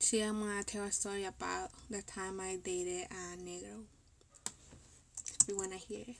Today I'm gonna tell a story about the time I dated a negro. If you wanna hear it.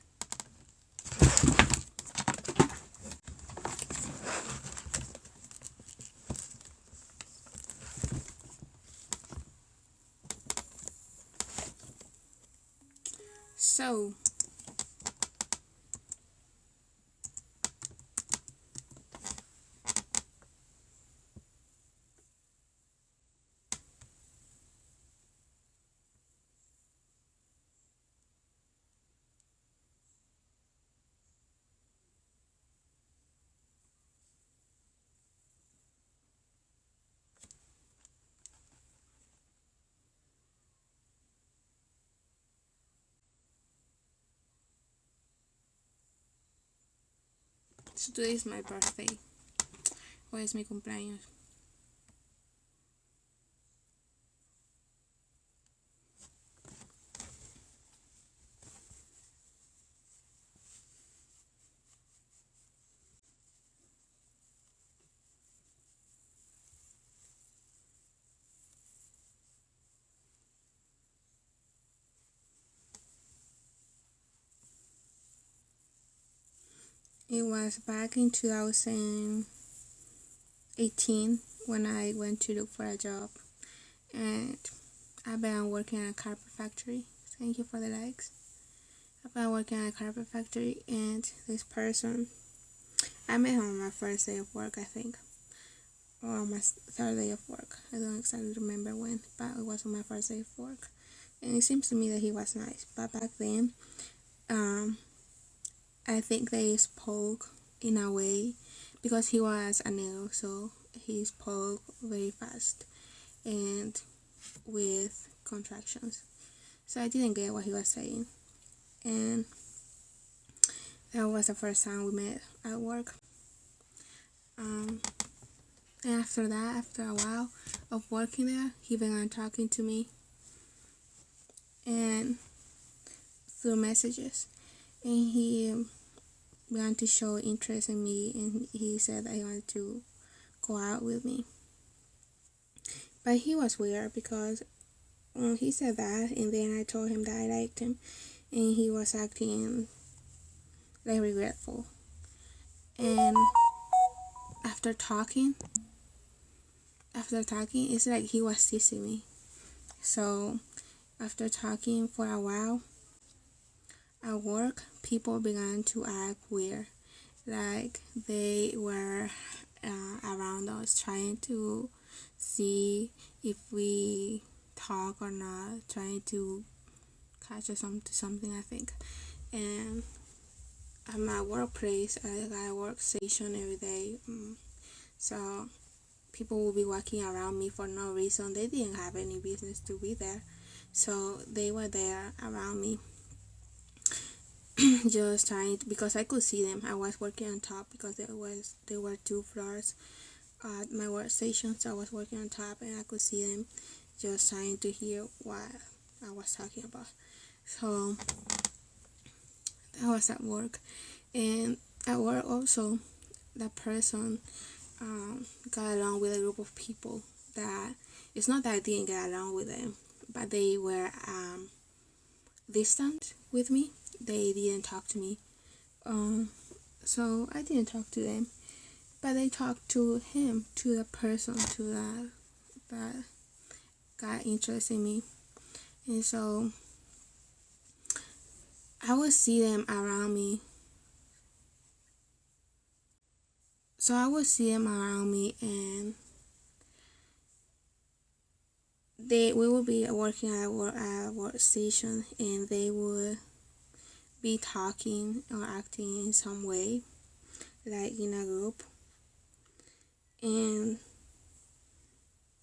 So today is my birthday. Hoy es mi cumpleaños. It was back in 2018 when I went to look for a job, and I've been working at a carpet factory. Thank you for the likes. I've been working at a carpet factory, and this person, I met him on my first day of work, I think, or on my third day of work. I don't exactly remember when, but it was on my first day of work. And it seems to me that he was nice, but back then, I think they spoke in a way because he was a negro, so he spoke very fast and with contractions. So I didn't get what he was saying, and that was the first time we met at work. And after that, after a while of working there, he began talking to me and through messages, and he began to show interest in me, and he said that he wanted to go out with me. But he was weird because he said that, and then I told him that I liked him, and he was acting like regretful. And after talking, it's like he was teasing me. So after talking for a while at work, people began to act weird, like they were around us trying to see if we talk or not, trying to catch us on to something, I think. And at my workplace, I got a workstation every day, so people will be walking around me for no reason. They didn't have any business to be there, so they were there around me just trying to, because I could see them. I was working on top because there were two floors at my workstation, so I was working on top and I could see them just trying to hear what I was talking about. So that was at work, and at work also, that person got along with a group of people that it's not that I didn't get along with them, but they were distant with me. They didn't talk to me, so I didn't talk to them, but they talked to him, to the person, to that got interested in me, and so I would see them around me. And we would be working at a workstation, and they would be talking or acting in some way, like in a group, and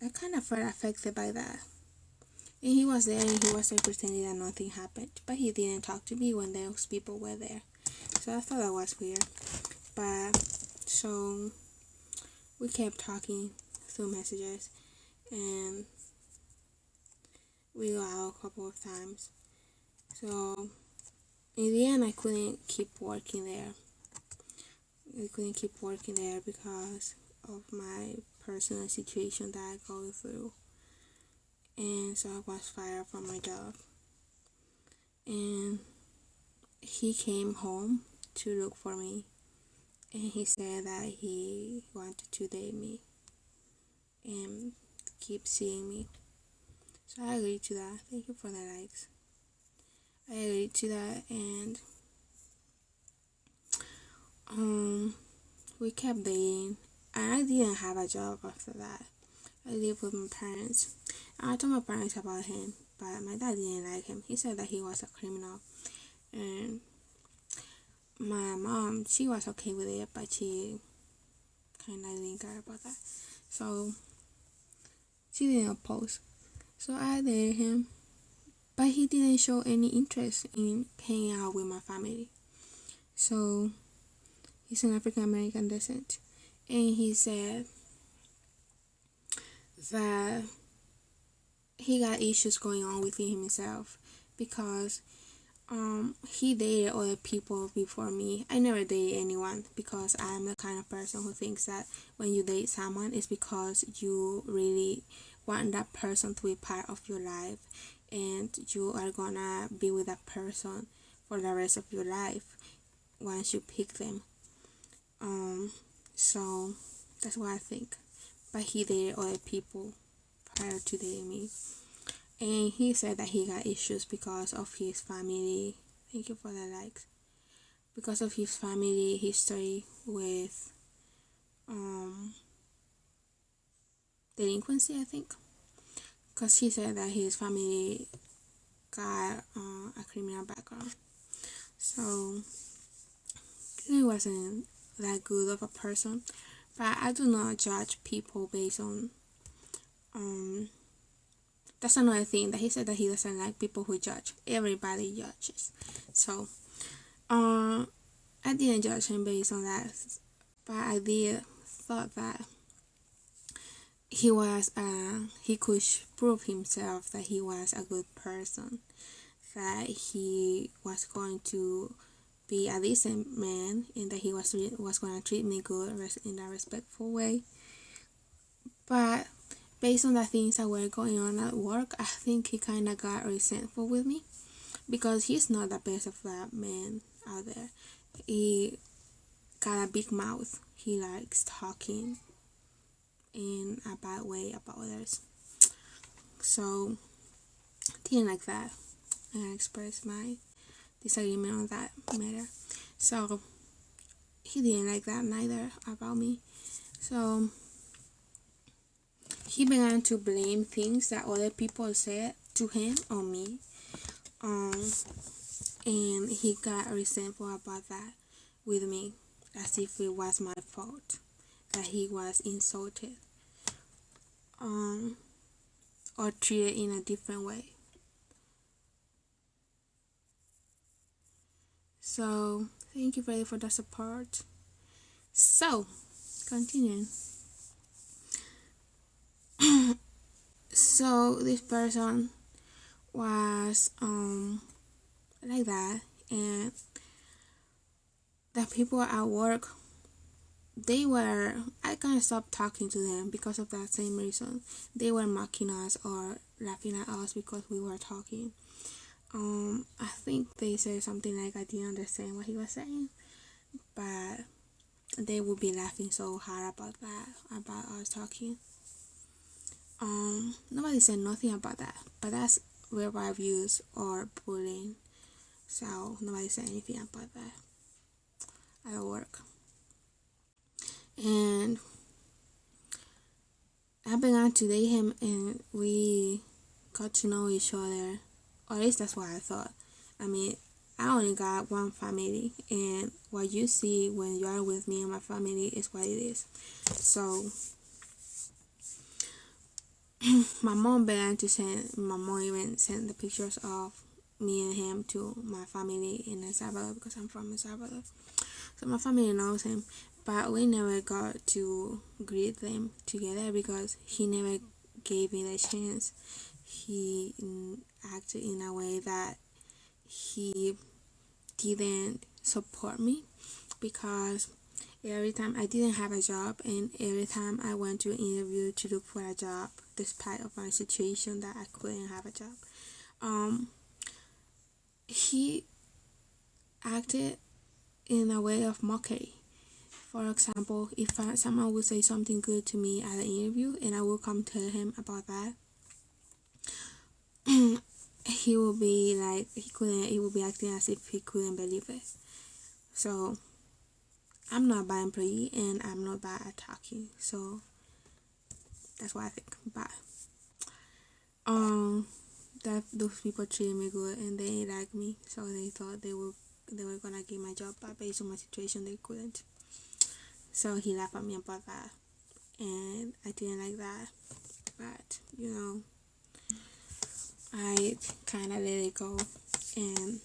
I kind of felt affected by that. And he was there, and he was like pretending that nothing happened, but he didn't talk to me when those people were there. So I thought that was weird. But so we kept talking through messages, and we go out a couple of times. So in the end, I couldn't keep working there. Because of my personal situation that I go through. and so I was fired from my job. And he came home to look for me, and he said that he wanted to date me and keep seeing me. So I agreed to that. Thank you for the likes. I agreed to that, and we kept dating. And I didn't have a job after that. I lived with my parents. And I told my parents about him, but my dad didn't like him. He said that he was a criminal, and my mom, she was okay with it, but she kind of didn't care about that. So she didn't oppose. So I dated him, but he didn't show any interest in hanging out with my family. So he's an African American descent, and he said that he got issues going on within himself because he dated other people before me. I never dated anyone because I'm the kind of person who thinks that when you date someone, it's because you really want that person to be part of your life, and you are gonna be with that person for the rest of your life once you pick them. So that's what I think. But he dated other people prior to dating me. And he said that he got issues because of his family. Thank you for the likes. Because of his family history with delinquency, I think. Because he said that his family got a criminal background. So he wasn't that good of a person. But I do not judge people based on that's another thing that he said, that he doesn't like people who judge. Everybody judges. So I didn't judge him based on that, but I did thought that he could prove himself that he was a good person, that he was going to be a decent man, and that he was going to treat me good in a respectful way. But based on the things that were going on at work, I think he kind of got resentful with me because he's not the best of that man out there. He got a big mouth. He likes talking in a bad way about others. So didn't like that. I expressed my disagreement on that matter. So he didn't like that neither about me. So he began to blame things that other people said to him on me. And he got resentful about that with me, as if it was my fault that he was insulted or treated in a different way. So thank you very for the support. So continuing. So this person was like that, and the people at work, I kind of stopped talking to them because of that same reason. They were mocking us or laughing at us because we were talking. I think they said something like I didn't understand what he was saying, but they would be laughing so hard about that, about us talking. Nobody said nothing about that, but that's verbal abuse or bullying. So nobody said anything about that at work. And I began to date him, and we got to know each other, or at least that's what I thought. I mean, I only got one family, and what you see when you are with me and my family is what it is. So my mom even sent the pictures of me and him to my family in El Salvador, because I'm from El Salvador. So my family knows him, but we never got to greet them together because he never gave me the chance. He acted in a way that he didn't support me, because every time I didn't have a job, and every time I went to an interview to look for a job, despite of my situation that I couldn't have a job. He acted in a way of mockery. For example, if someone would say something good to me at an interview and I will come tell him about that, he will be like, he will be acting as if he couldn't believe it. So I'm not a bad employee and I'm not bad at talking. So that's what I think. But that those people treated me good and they liked me, so they thought they were gonna give my job, but based on my situation they couldn't. So he laughed at me about that, and I didn't like that. But I kind of let it go, and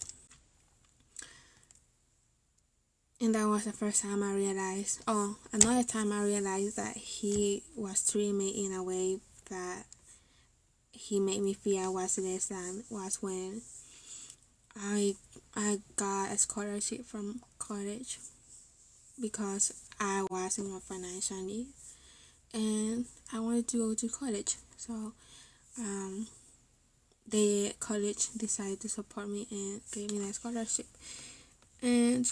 that was the first time I realized. Oh, another time I realized that he was treating me in a way that he made me feel I was less than was when I got a scholarship from college because I was in a financial need and I wanted to go to college. So the college decided to support me and gave me that scholarship. And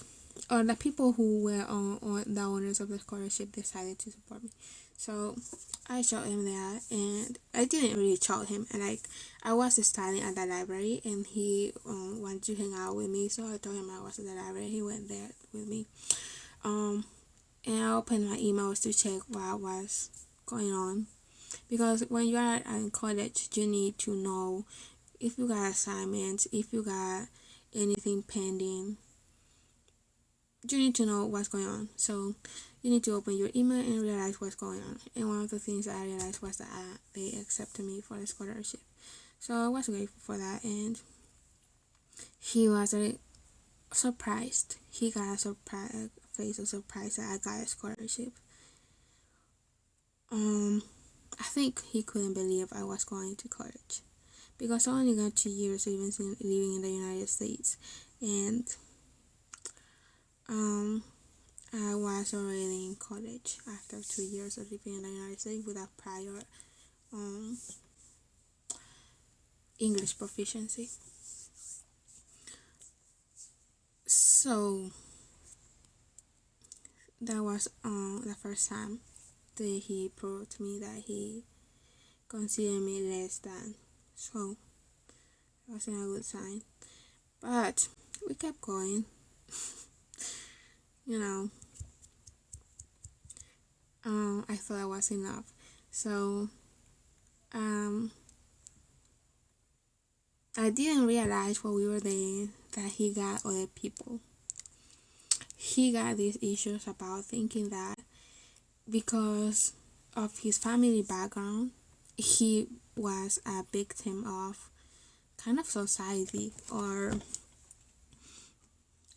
the people who were on the owners of the scholarship decided to support me. So I showed him that, and I didn't really show him. And I was studying at the library, and he wanted to hang out with me. So I told him I was at the library. He went there with me. And I opened my emails to check what was going on, because when you are in college, you need to know if you got assignments, if you got anything pending. You need to know what's going on. So you need to open your email and realize what's going on. And one of the things that I realized was that they accepted me for the scholarship. So I was grateful for that, and he was surprised. He got a face of surprise that I got a scholarship. I think he couldn't believe I was going to college, because I only got 2 years living in the United States, and I was already in college after 2 years of living in the United States with a prior English proficiency. So that was the first time that he proved to me that he considered me less than. So it wasn't a good sign. But we kept going. I thought I was enough. So I didn't realize while we were there that he got other people. He got these issues about thinking that because of his family background, he was a victim of kind of society, or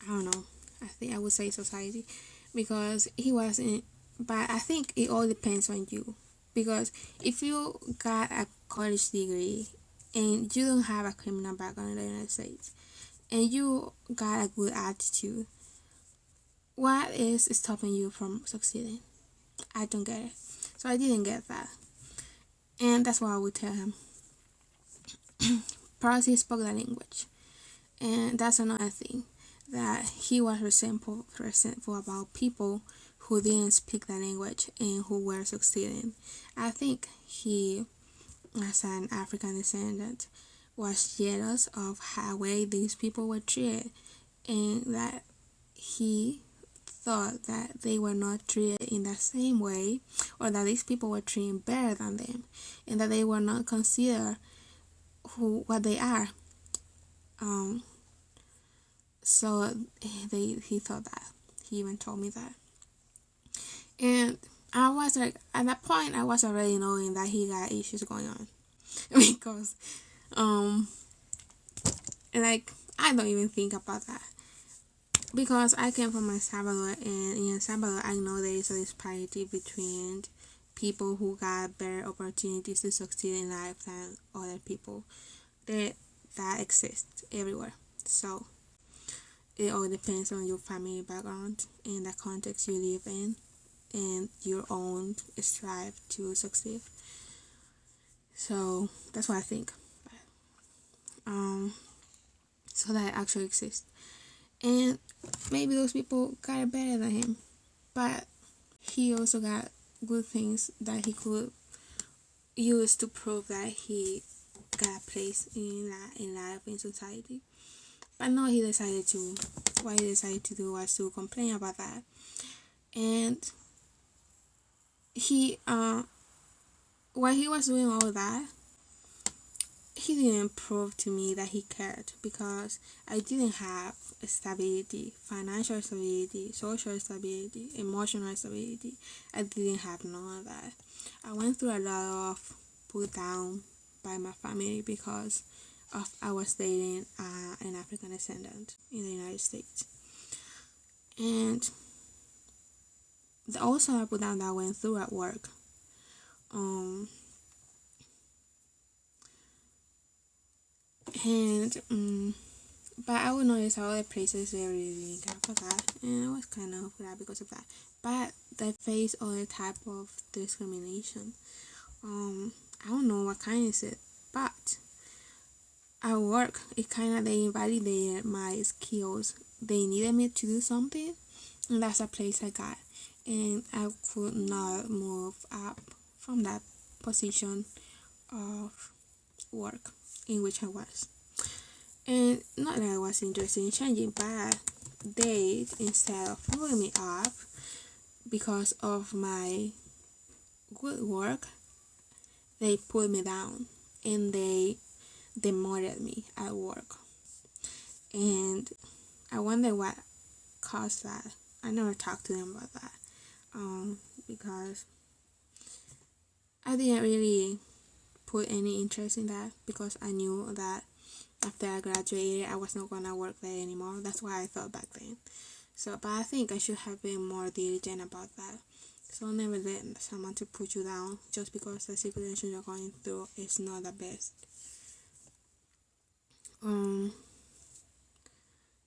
I don't know, I think I would say society, because he wasn't. But I think it all depends on you, because if you got a college degree and you don't have a criminal background in the United States and you got a good attitude, what is stopping you from succeeding? I don't get it. So I didn't get that, and that's what I would tell him. Perhaps he spoke the language, and that's another thing, that he was resentful about people who didn't speak the language and who were succeeding. I think he, as an African descendant, was jealous of how way these people were treated, and that he thought that they were not treated in the same way, or that these people were treated better than them, and that they were not considered what they are. So he thought that. He even told me that. And I was like, at that point, I was already knowing that he got issues going on. Because, I don't even think about that. Because I came from El Salvador, and in El Salvador, I know there is a disparity between people who got better opportunities to succeed in life than other people. That exists everywhere. So it all depends on your family background and the context you live in and your own strive to succeed. So that's what I think. So that actually exists, and maybe those people got it better than him, but he also got good things that he could use to prove that he got a place in life, in society. But no, what he decided to do was to complain about that. And he while he was doing all that, he didn't prove to me that he cared, because I didn't have stability, financial stability, social stability, emotional stability. I didn't have none of that. I went through a lot of put down by my family because I was dating an African descendant in the United States. And also I put down that I went through at work. But I would notice how other places they really didn't care for that, and I was kind of glad because of that. But they face other type of discrimination. I don't know what kind is it, but at work it kind of they invalidated my skills. They needed me to do something, and that's a place I got, and I could not move up from that position of work in which I was. And not that I was interested in changing, but they, instead of moving me up because of my good work, they put me down and they demoted me at work. And I wonder what caused that. I never talked to them about that, because I didn't really put any interest in that, because I knew that after I graduated I was not gonna work there anymore. That's what I thought back then. So, but I think I should have been more diligent about that. So never let someone to put you down just because the situation you're going through is not the best.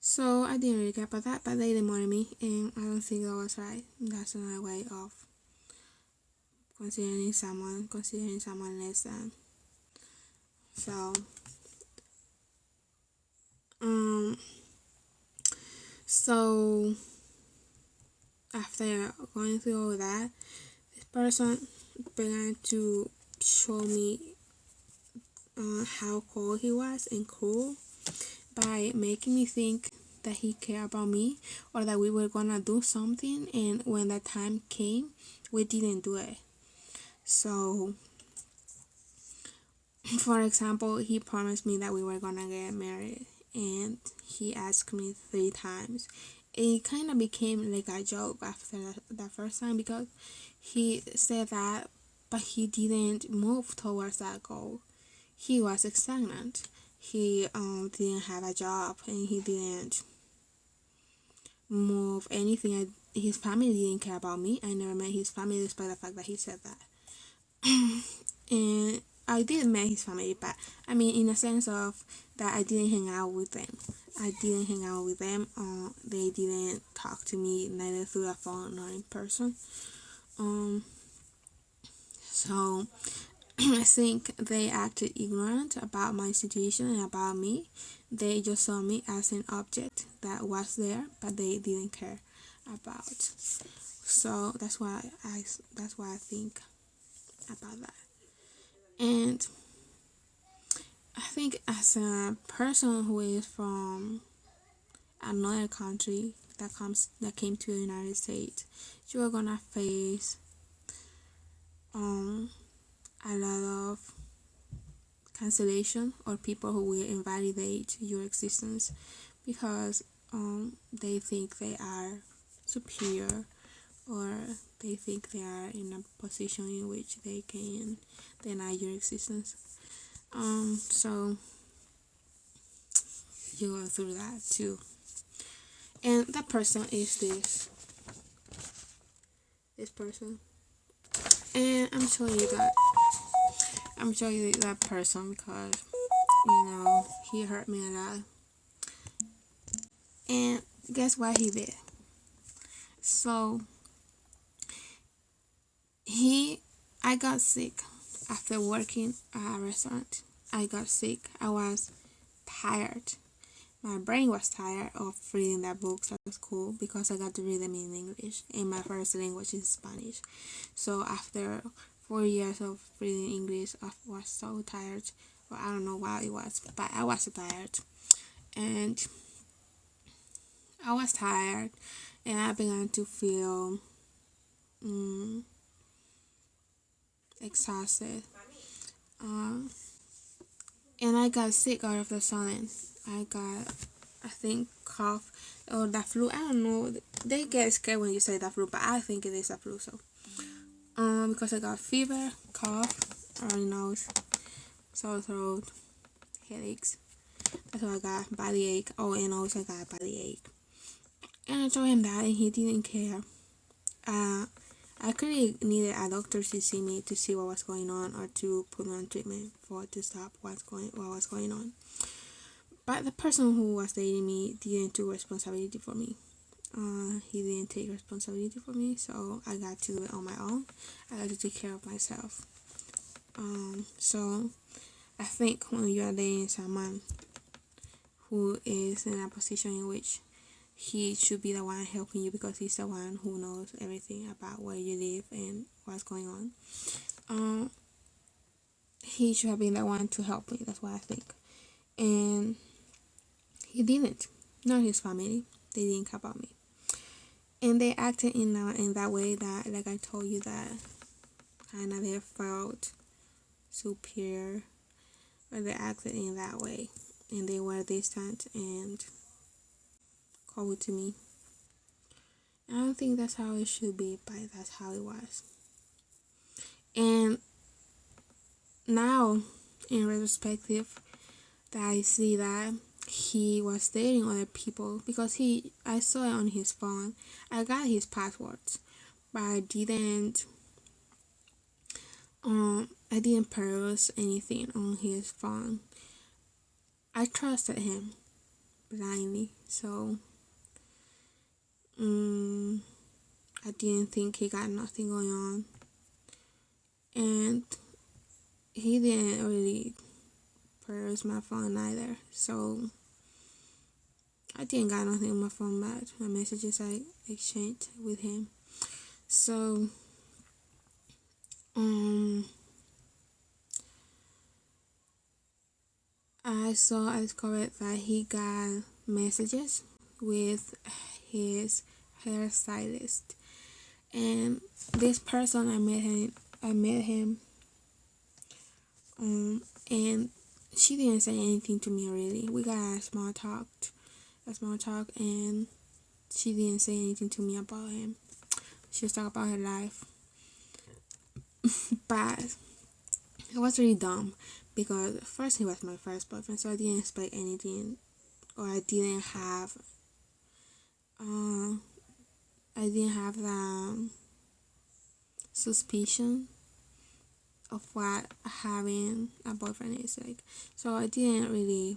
So I didn't really care about that, but they demoted me, and I don't think that was right. That's another way of considering someone less than. So so after going through all that, this person began to show me how cold he was and cool, by making me think that he cared about me, or that we were gonna do something, and when the time came we didn't do it. So for example, he promised me that we were gonna get married, and he asked me 3 times. It kind of became like a joke after the first time, because he said that, but he didn't move towards that goal. He was stagnant. He didn't have a job, and he didn't move anything. His family didn't care about me. I never met his family, despite the fact that he said that. And I did meet his family, but I mean, in a sense of that I didn't hang out with them. They didn't talk to me, neither through the phone nor in person. So I think they acted ignorant about my situation and about me. They just saw me as an object that was there, but they didn't care about. So that's why I think about that. And I think as a person who is from another country that came to the United States, you are gonna face a lot of cancellation, or people who will invalidate your existence because they think they are superior, or they think they are in a position in which they can deny your existence. So you go through that too. And that person is this person. And I'm showing you that person because he hurt me a lot. And guess what he did? So I got sick after working at a restaurant, I got sick. I was tired. My brain was tired of reading that books at school because I got to read them in English, and my first language is Spanish. So after 4 years of reading English, I was so tired. Well, I don't know why it was, but I was tired. And I was tired, and I began to feel exhausted. Um, and I got sick out of the sudden. I got, I think, cough or the flu. I don't know. They get scared when you say the flu, but I think it is a flu. So, because I got fever, cough, runny nose, sore throat, headaches. That's what I got. Body ache. Oh, and also I got body ache. And I told him that, and he didn't care. I actually needed a doctor to see me to see what was going on or to put me on treatment for to stop what was going on. But the person who was dating me didn't take responsibility for me. He didn't take responsibility for me, so I got to do it on my own. I got to take care of myself. So I think when you are dating someone who is in a position in which he should be the one helping you because he's the one who knows everything about where you live and what's going on. He should have been the one to help me. That's what I think. And he didn't. Not his family. They didn't care about me. And they acted in that way that, like I told you, that kind of they felt superior. Or they acted in that way. And they were distant and cold to me. I don't think that's how it should be, but that's how it was. And now, in retrospective, that I see that he was dating other people because I saw it on his phone. I got his passwords, but I didn't peruse anything on his phone. I trusted him blindly, so I didn't think he got nothing going on, and he didn't really peruse my phone either. So I didn't got nothing on my phone but my messages I exchanged with him. So I discovered that he got messages with his hairstylist, and this person I met him, and she didn't say anything to me really. We got a small talk, and she didn't say anything to me about him. She just talked about her life, but it was really dumb because first he was my first boyfriend, so I didn't expect anything, or I didn't have the suspicion of what having a boyfriend is like. So I didn't really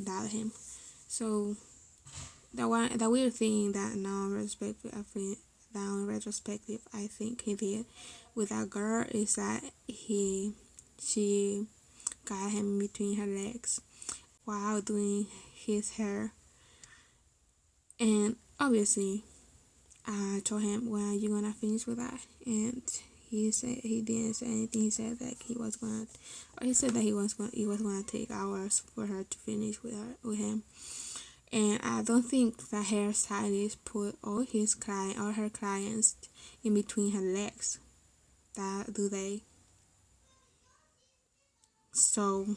doubt him. So the weird thing that now in retrospective I think he did with that girl is that she got him between her legs while doing his hair, and obviously I told him, when are you gonna finish with that? And he said he didn't say anything. He said that he said that he was gonna take hours for her to finish with him. And I don't think the hairstylist put all her clients in between her legs. That do they? So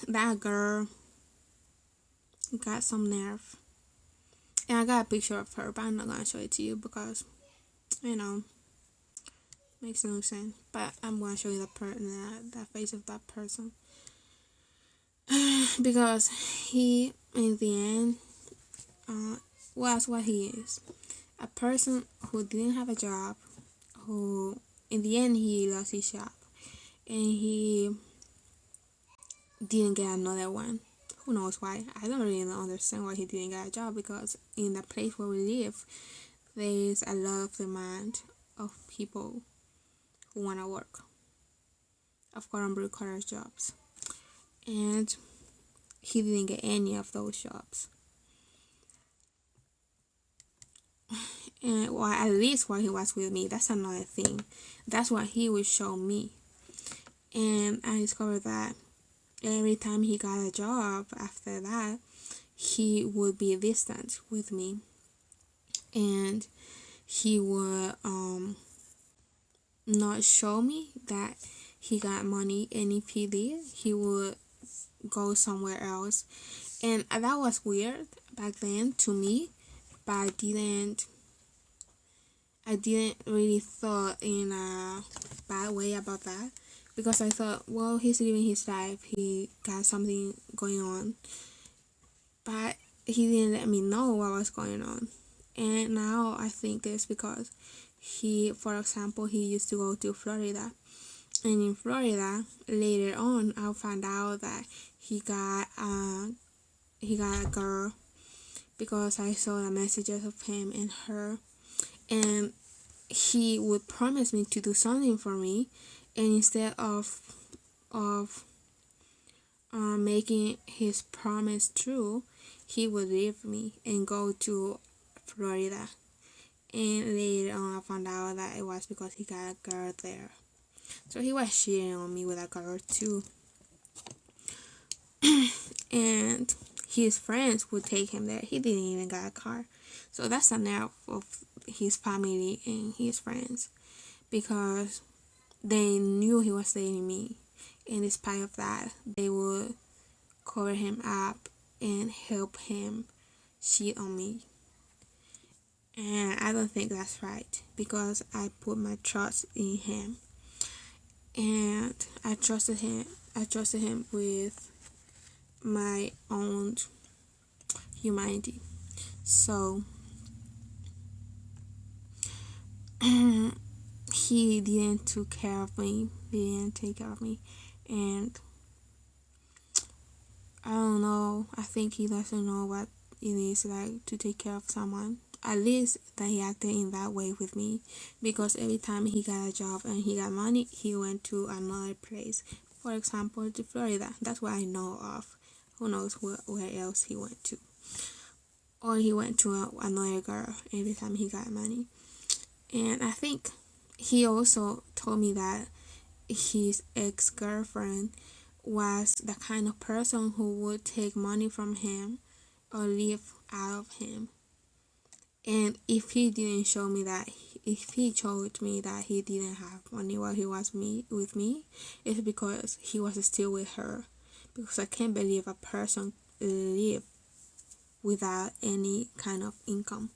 that girl got some nerve. And I got a picture of her, but I'm not gonna show it to you because, makes no sense. But I'm gonna show you the face of that person because he, in the end, was what he is, a person who didn't have a job, who in the end he lost his job, and he didn't get another one. Who knows why? I don't really understand why he didn't get a job, because in the place where we live, there is a lot of demand of people who want to work, of course, blue collar jobs, and he didn't get any of those jobs. And well, at least while he was with me, that's another thing. That's what he would show me. And I discovered that every time he got a job after that, he would be distant with me. And he would not show me that he got money, and if he did, he would go somewhere else. And that was weird back then to me, but I didn't really thought in a bad way about that, because I thought, well, he's living his life, he got something going on, but he didn't let me know what was going on. And now I think it's because for example, he used to go to Florida, and in Florida later on I found out that he got a girl, because I saw the messages of him and her, and he would promise me to do something for me, and instead of making his promise true, he would leave me and go to Florida. And later on I found out that it was because he got a girl there. So he was cheating on me with a girl too. And his friends would take him there. He didn't even got a car. So that's the nerve of his family and his friends, because they knew he was dating me, and in spite of that, they would cover him up and help him cheat on me. And I don't think that's right, because I put my trust in him, and I trusted him with my own humanity. So he didn't take care of me, and I don't know, I think he doesn't know what it is like to take care of someone. At least that he acted in that way with me, because every time he got a job and he got money, he went to another place. For example, to Florida. That's what I know of. Who knows where else he went to. Or he went to another girl every time he got money. And I think he also told me that his ex-girlfriend was the kind of person who would take money from him or live out of him. And if he told me that he didn't have money while he was with me, it's because he was still with her. Because I can't believe a person live without any kind of income.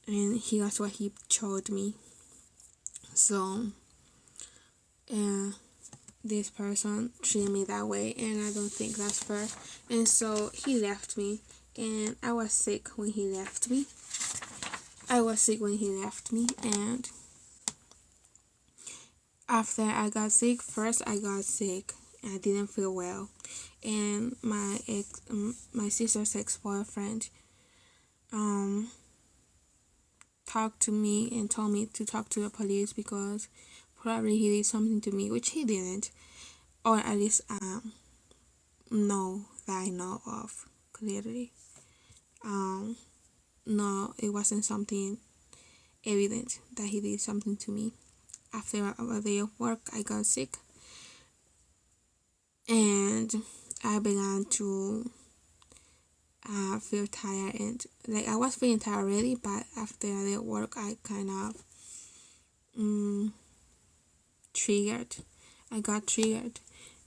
And that's what he told me. So, this person treated me that way, and I don't think that's fair. And so he left me, and I was sick when he left me. And after I got sick, I didn't feel well, and my sister's ex-boyfriend talked to me and told me to talk to the police, because probably he did something to me, which he didn't, or at least no, that I know of clearly. No, it wasn't something evident that he did something to me. After a day of work, I got sick, and I began to feel tired, and like I was feeling tired already, but after a day of work, I kind of I got triggered,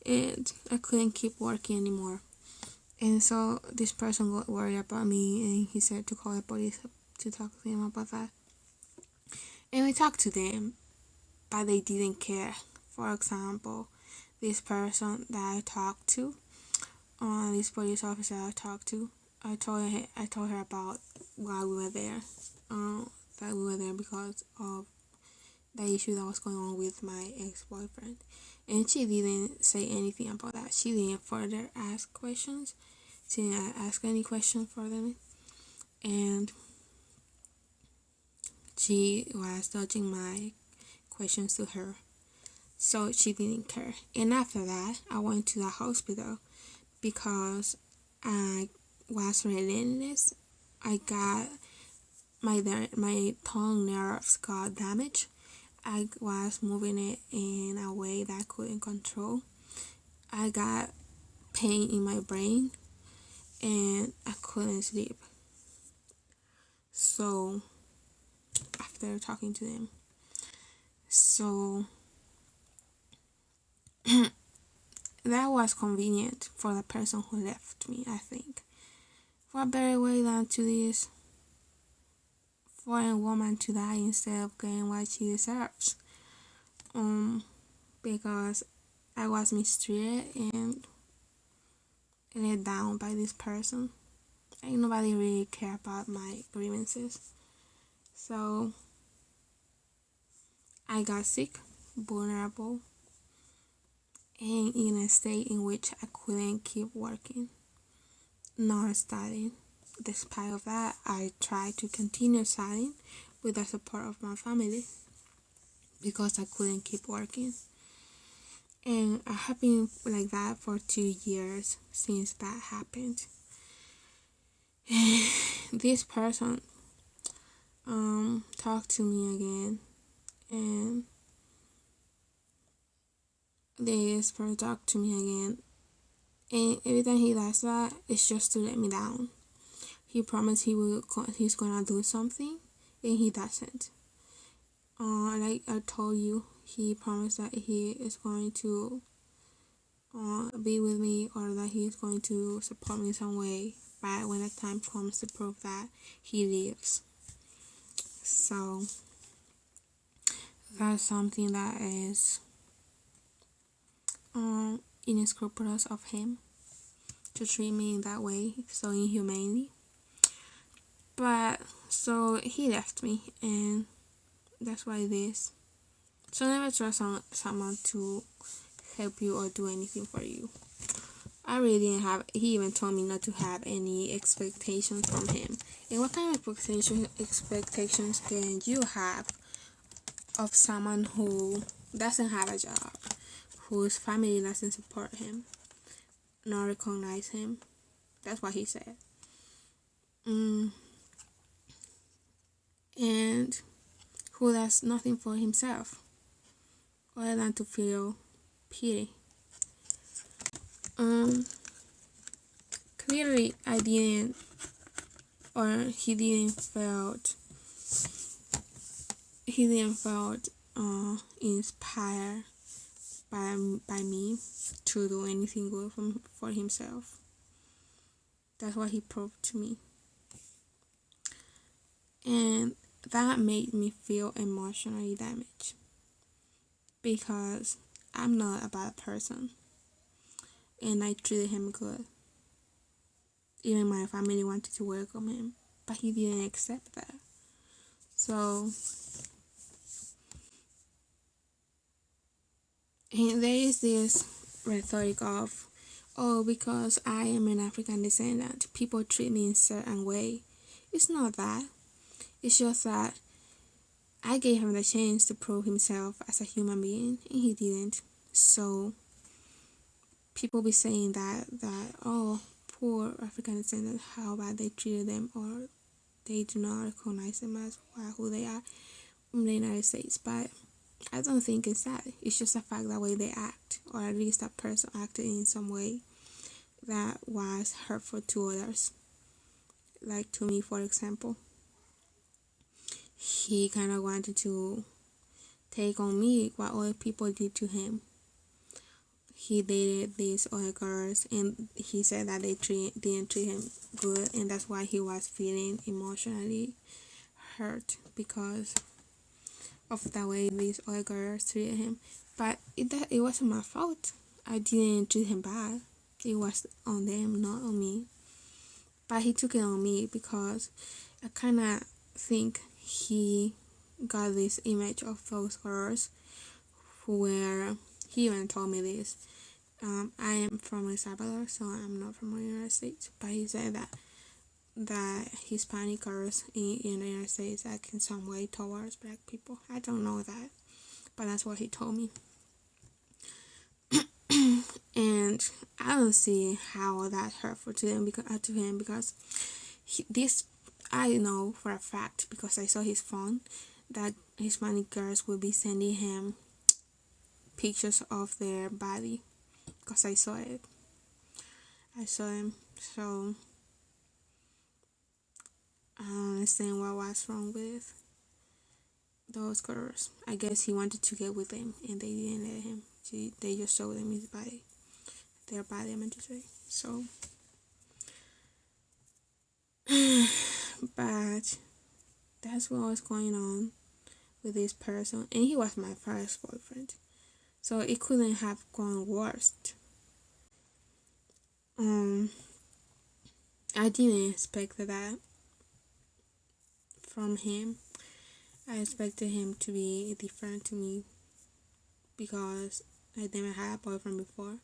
and I couldn't keep working anymore. And so this person got worried about me, and he said to call the police to talk to them about that. And we talked to them, but they didn't care. For example, this person that I talked to, this police officer I talked to, I told her about why we were there. That we were there because of the issue that was going on with my ex-boyfriend, and she didn't say anything about that. She didn't further ask questions. She didn't ask any questions for them, and She was dodging my questions to her, so she didn't care. And after that, I went to the hospital because I was relentless. I got my tongue nerves got damaged. I was moving it in a way that I couldn't control. I got pain in my brain and I couldn't sleep. So after talking to them, so that was convenient for the person who left me, I think. For a better way than to this, for a woman to die instead of getting what she deserves. Because I was mistreated and let down by this person. Like nobody really cared about my grievances. So I got sick, vulnerable, and in a state in which I couldn't keep working nor studying. Despite of that, I tried to continue studying with the support of my family because I couldn't keep working. And I have been like that for 2 years since that happened. This person talked to me again, and this person talked to me again, and every time he does that, it's just to let me down. He promised he's gonna do something, and he doesn't. Like I told you, he promised that he is going to be with me, or that he is going to support me in some way. But when the time comes to prove that, he leaves. So that's something that is inescrupulous of him to treat me in that way, so inhumanely. But so he left me, and that's what it is. So never trust someone to help you or do anything for you. I really didn't have. He even told me not to have any expectations from him. And what kind of expectations can you have of someone who doesn't have a job, whose family doesn't support him, nor recognize him? That's what he said. And who does nothing for himself other than to feel pity. Clearly I didn't, or he didn't felt inspired by me to do anything good for himself. That's what he proved to me. And that made me feel emotionally damaged, because I'm not a bad person and I treated him good. Even my family wanted to welcome him, but he didn't accept that. So, and there is this rhetoric of, oh, because I am an African descendant, people treat me in a certain way. It's not that. It's just that I gave him the chance to prove himself as a human being, and he didn't. So people be saying that oh, poor African descendant, how bad they treated them, or they do not recognize them as who they are in the United States. But I don't think it's that. It's just a fact the way they act, or at least that person acted in some way that was hurtful to others. Like to me, for example, he kind of wanted to take on me what other people did to him. He dated these other girls, and he said that they didn't treat him good, and that's why he was feeling emotionally hurt because of the way these other girls treated him. But it wasn't my fault. I didn't treat him bad. It was on them, not on me. But he took it on me because I kind of think he got this image of those girls where he even told me this. I am from El Salvador, so I'm not from the United States. But he said that that Hispanic in the United States act in some way towards black people. I don't know that, but that's what he told me. And I don't see how that hurtful to him because this I know for a fact because I saw his phone that Hispanic girls will be sending him pictures of their body because I saw it. I saw him, so I don't understand what was wrong with those girls. I guess he wanted to get with them and they didn't let him. They just showed him his body, their body, I meant to say. So, but that's what was going on with this person, and he was my first boyfriend, so it couldn't have gone worse. Um, I didn't expect that from him. I expected him to be different to me because I never had a boyfriend before,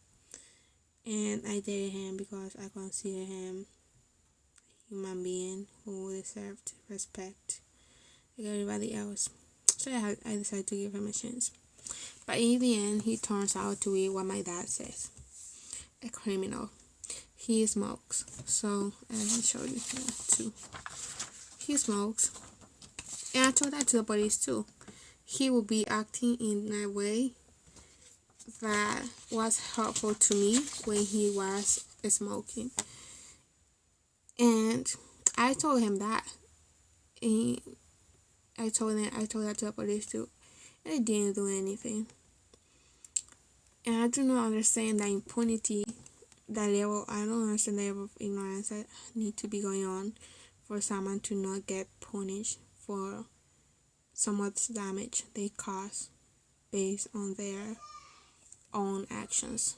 and I dated him because I consider him a human being who deserved respect like everybody else. So I decided to give him a chance. But in the end, he turns out to be what my dad says, a criminal. He smokes. So let me show you here too. He smokes. And I told that to the police too. He would be acting in a way that was hurtful to me when he was smoking. And I told him that. And I told that to the police too. And they didn't do anything. And I do not understand the impunity, the level, I don't understand the level of ignorance that need to be going on for someone to not get punished for so much damage they cause based on their own actions.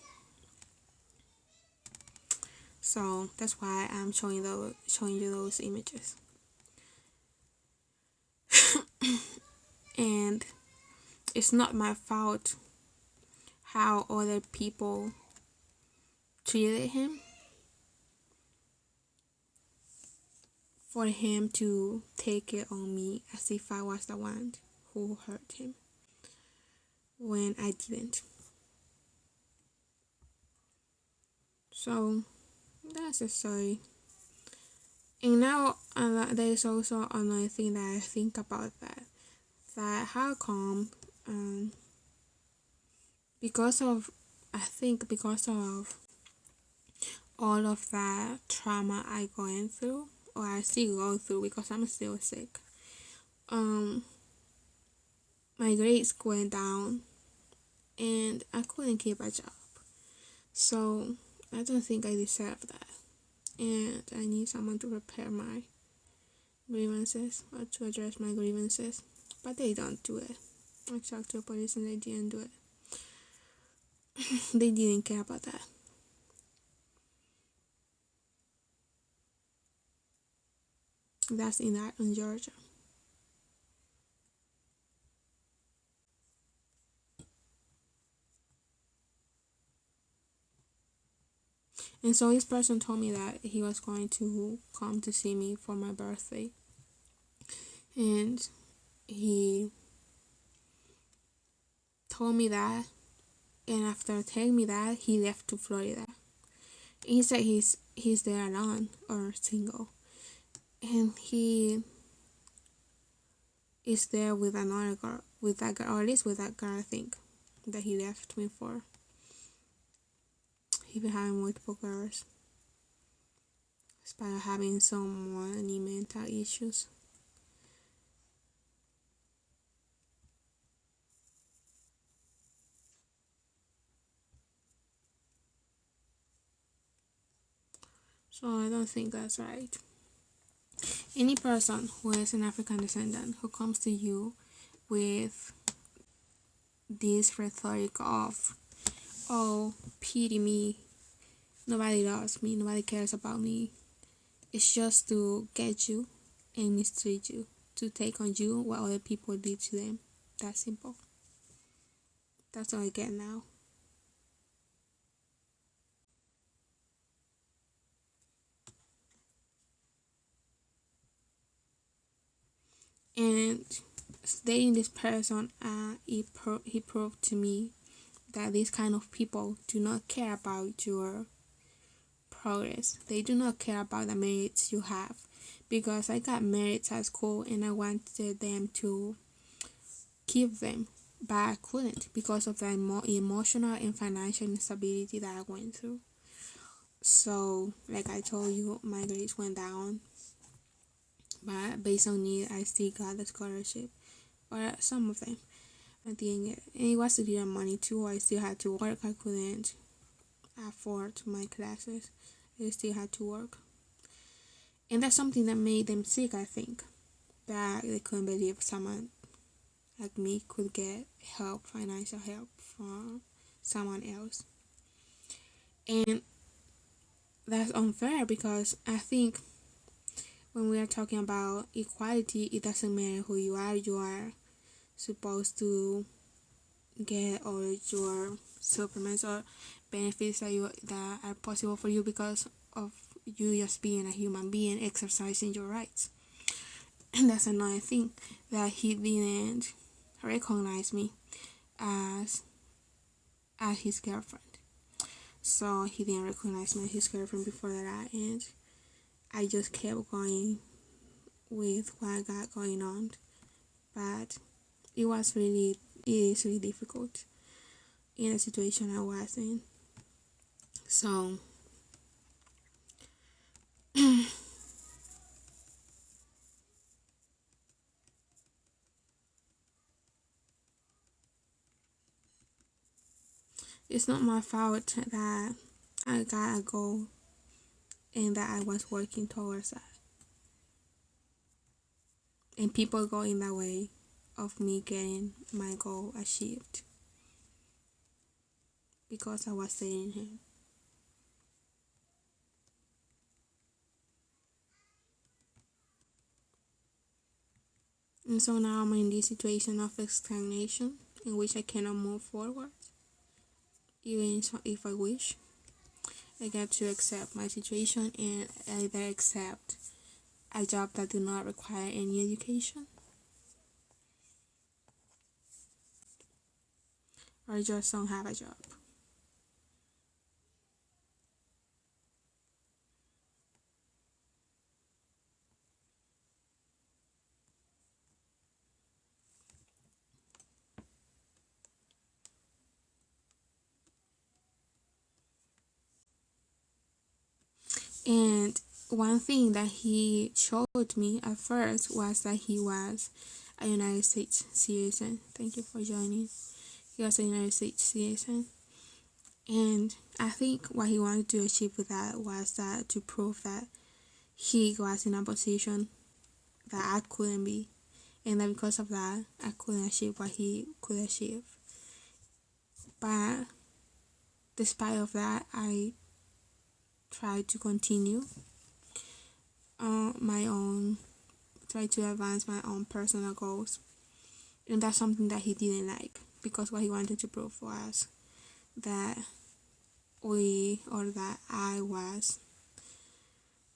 So that's why I'm showing you those images. And it's not my fault how other people treated him for him to take it on me as if I was the one who hurt him when I didn't. So that's the story. And now there is also another thing that I think about that how come because of all of that trauma I going through, or I still go through because I'm still sick. My grades went down and I couldn't keep a job. So I don't think I deserve that. And I need someone to repair my grievances or to address my grievances. But they don't do it. I talked to the police and they didn't do it. They didn't care about that. That's in Georgia. And so this person told me that he was going to come to see me for my birthday. And he told me that, and after telling me that, he left to Florida. He said he's there alone or single. And he is there with another girl, with that girl, or at least with that girl I think, that he left me for. He's been having multiple girls, despite having so many mental issues. So I don't think that's right. Any person who is an African descendant who comes to you with this rhetoric of, oh, pity me, nobody loves me, nobody cares about me, it's just to get you and mistreat you, to take on you what other people did to them. That's simple. That's all I get now. And dating this person, he proved to me that these kind of people do not care about your progress. They do not care about the merits you have, because I got merits at school and I wanted them to keep them, but I couldn't because of the emotional and financial instability that I went through. So, like I told you, my grades went down, but based on it, I still got the scholarship, or some of them. At the end, and it was to get money too. I still had to work. I couldn't afford my classes. I still had to work, and that's something that made them sick. I think that they couldn't believe someone like me could get help, financial help from someone else, and that's unfair because I think when we are talking about equality, it doesn't matter who you are. You are supposed to get all your supplements or benefits that are possible for you because of you just being a human being exercising your rights. And that's another thing, that he didn't recognize me as his girlfriend. So he didn't recognize me as his girlfriend before that, and I just kept going with what I got going on. But it is really difficult in the situation I was in. So it's not my fault that I got a goal and that I was working towards that. And people go in the way of me getting my goal achieved because I was dating him. And so now I'm in this situation of stagnation in which I cannot move forward, even if I wish. I get to accept my situation and either accept a job that do not require any education, or just don't have a job. And one thing that he showed me at first was that he was a United States citizen. Thank you for joining. He was a United States citizen. And I think what he wanted to achieve with that was that to prove that he was in a position that I couldn't be. And that because of that, I couldn't achieve what he could achieve. But despite of that, I tried to continue my own, try to advance my own personal goals. And that's something that he didn't like, because what he wanted to prove was that that I was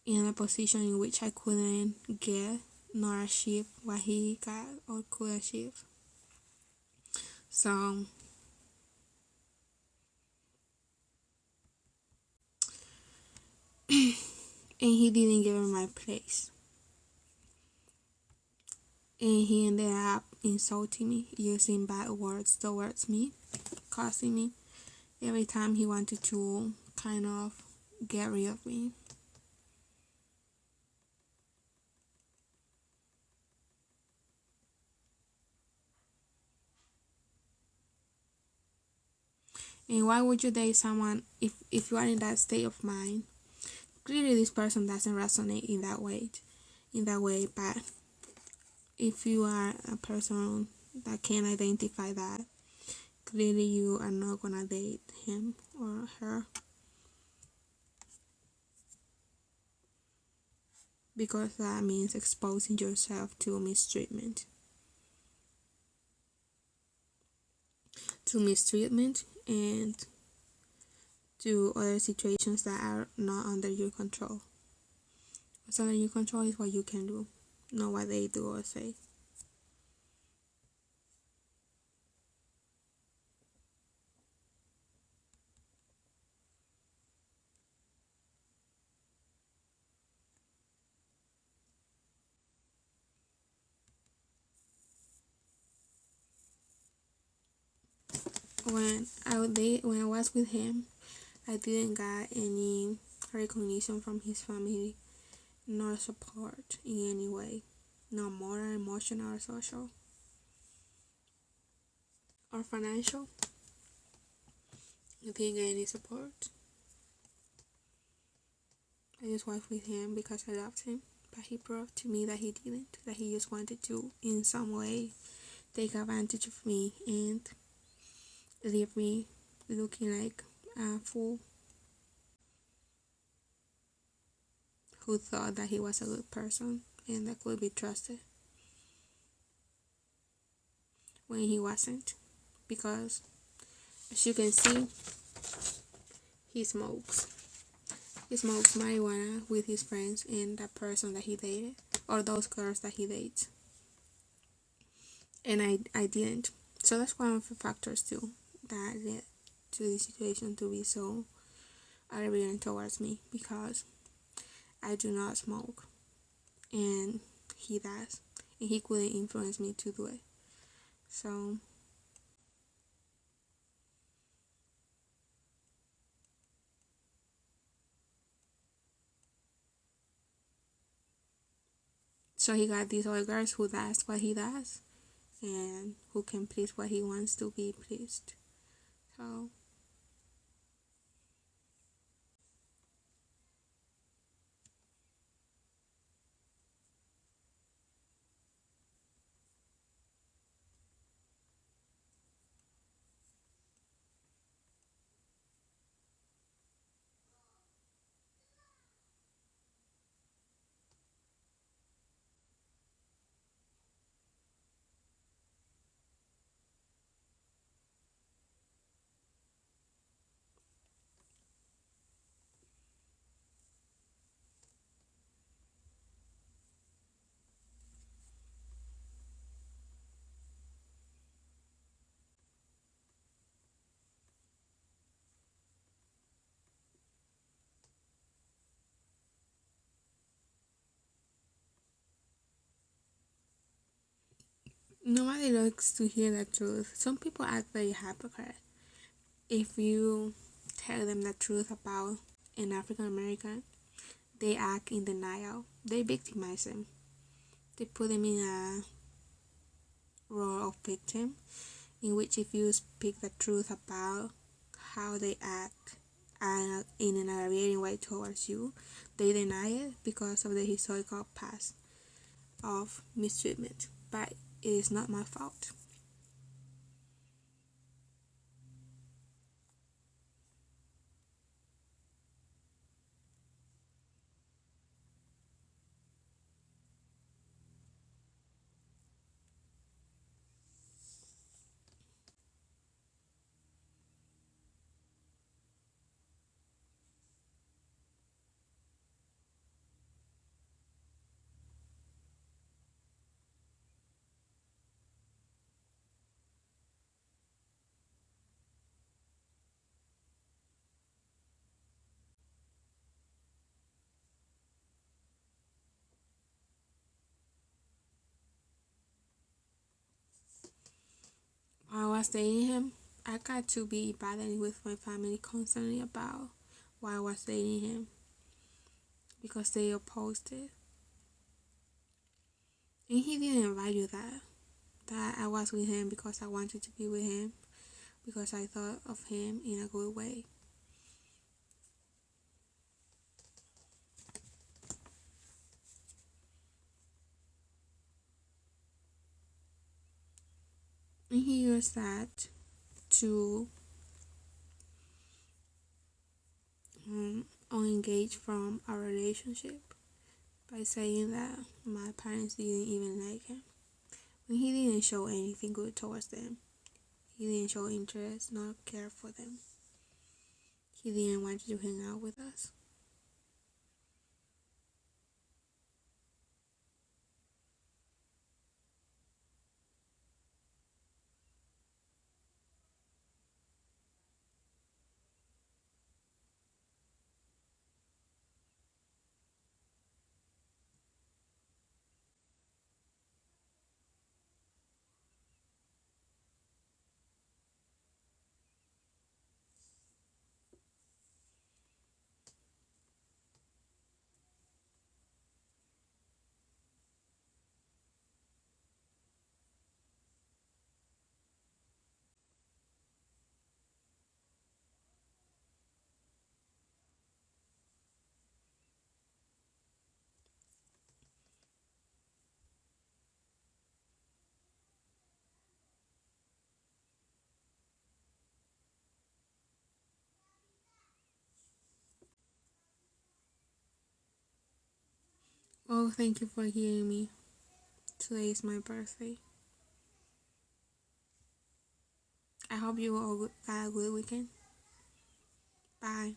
in a position in which I couldn't get nor achieve what he got or could achieve. So, and he didn't give me my place. And he ended up insulting me, using bad words towards me, cussing me every time he wanted to kind of get rid of me. And why would you date someone if you are in that state of mind? Clearly this person doesn't resonate in that way, but if you are a person that can identify that, clearly you are not gonna date him or her, because that means exposing yourself to mistreatment and to other situations that are not under your control. What's under your control is what you can do, not what they do or say. when I was with him, I didn't get any recognition from his family, nor support in any way, no moral, emotional, or social, or financial. I didn't get any support. I just was with him because I loved him, but he proved to me that he didn't, that he just wanted to, in some way, take advantage of me and leave me looking like a fool who thought that he was a good person and that could be trusted when he wasn't. Because, as you can see, he smokes. He smokes marijuana with his friends and that person that he dated, or those girls that he dates. And I didn't. So that's one of the factors too that led to the situation to be so arrogant towards me, because I do not smoke and he does, and he couldn't influence me to do it. So he got these other girls who does what he does and who can please what he wants to be pleased. So nobody likes to hear the truth. Some people act very hypocrite. If you tell them the truth about an African American, they act in denial. They victimize him. They put him in a role of victim, in which if you speak the truth about how they act in an aggravating way towards you, they deny it because of the historical past of mistreatment. But it is not my fault. While I was dating him, I got to be battling with my family constantly about why I was dating him, because they opposed it. And he didn't value that I was with him because I wanted to be with him, because I thought of him in a good way. And he used that to unengage from our relationship by saying that my parents didn't even like him, when he didn't show anything good towards them. He didn't show interest nor care for them. He didn't want to hang out with us. So thank you for hearing me. Today is my birthday. I hope you all got a good weekend. Bye.